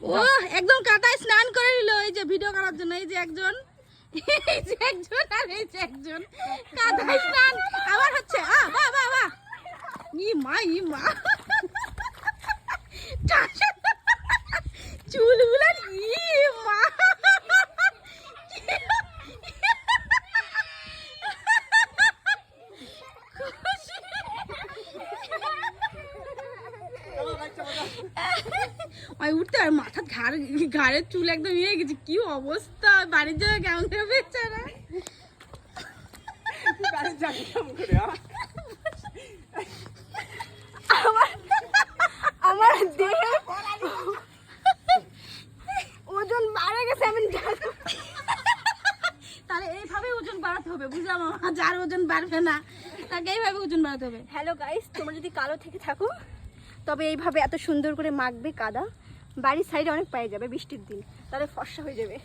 ও একদম কাদায় স্নান করে নিল এই যে ভিডিও করার জন্য। এই যে একজন আর এই যে একজন কাদায় স্নান আবার হচ্ছে। বাহ বাহ বাহ, ই মা চুলগুলো ই মা, উঠতে আর মাথা ঘাড়ের চুল একদম ইয়ে গেছে। কি অবস্থা, বাড়ির জন্য কেমন করে বেচারা। আমার দেহে ওজন বাড়ে গেছে। আমি তাহলে এইভাবে ওজন বাড়াতে হবে, বুঝলাম? যার ওজন বাড়বে না তাকে এইভাবে ওজন বাড়াতে হবে। হ্যালো গাইস, তোমরা যদি কালো থেকে থাকো তবে এইভাবে এত সুন্দর করে মাখবে কাদা, বাড়ির সাইডে অনেক পায়ে যাবে বৃষ্টির দিন, তাহলে ফর্সা হয়ে যাবে।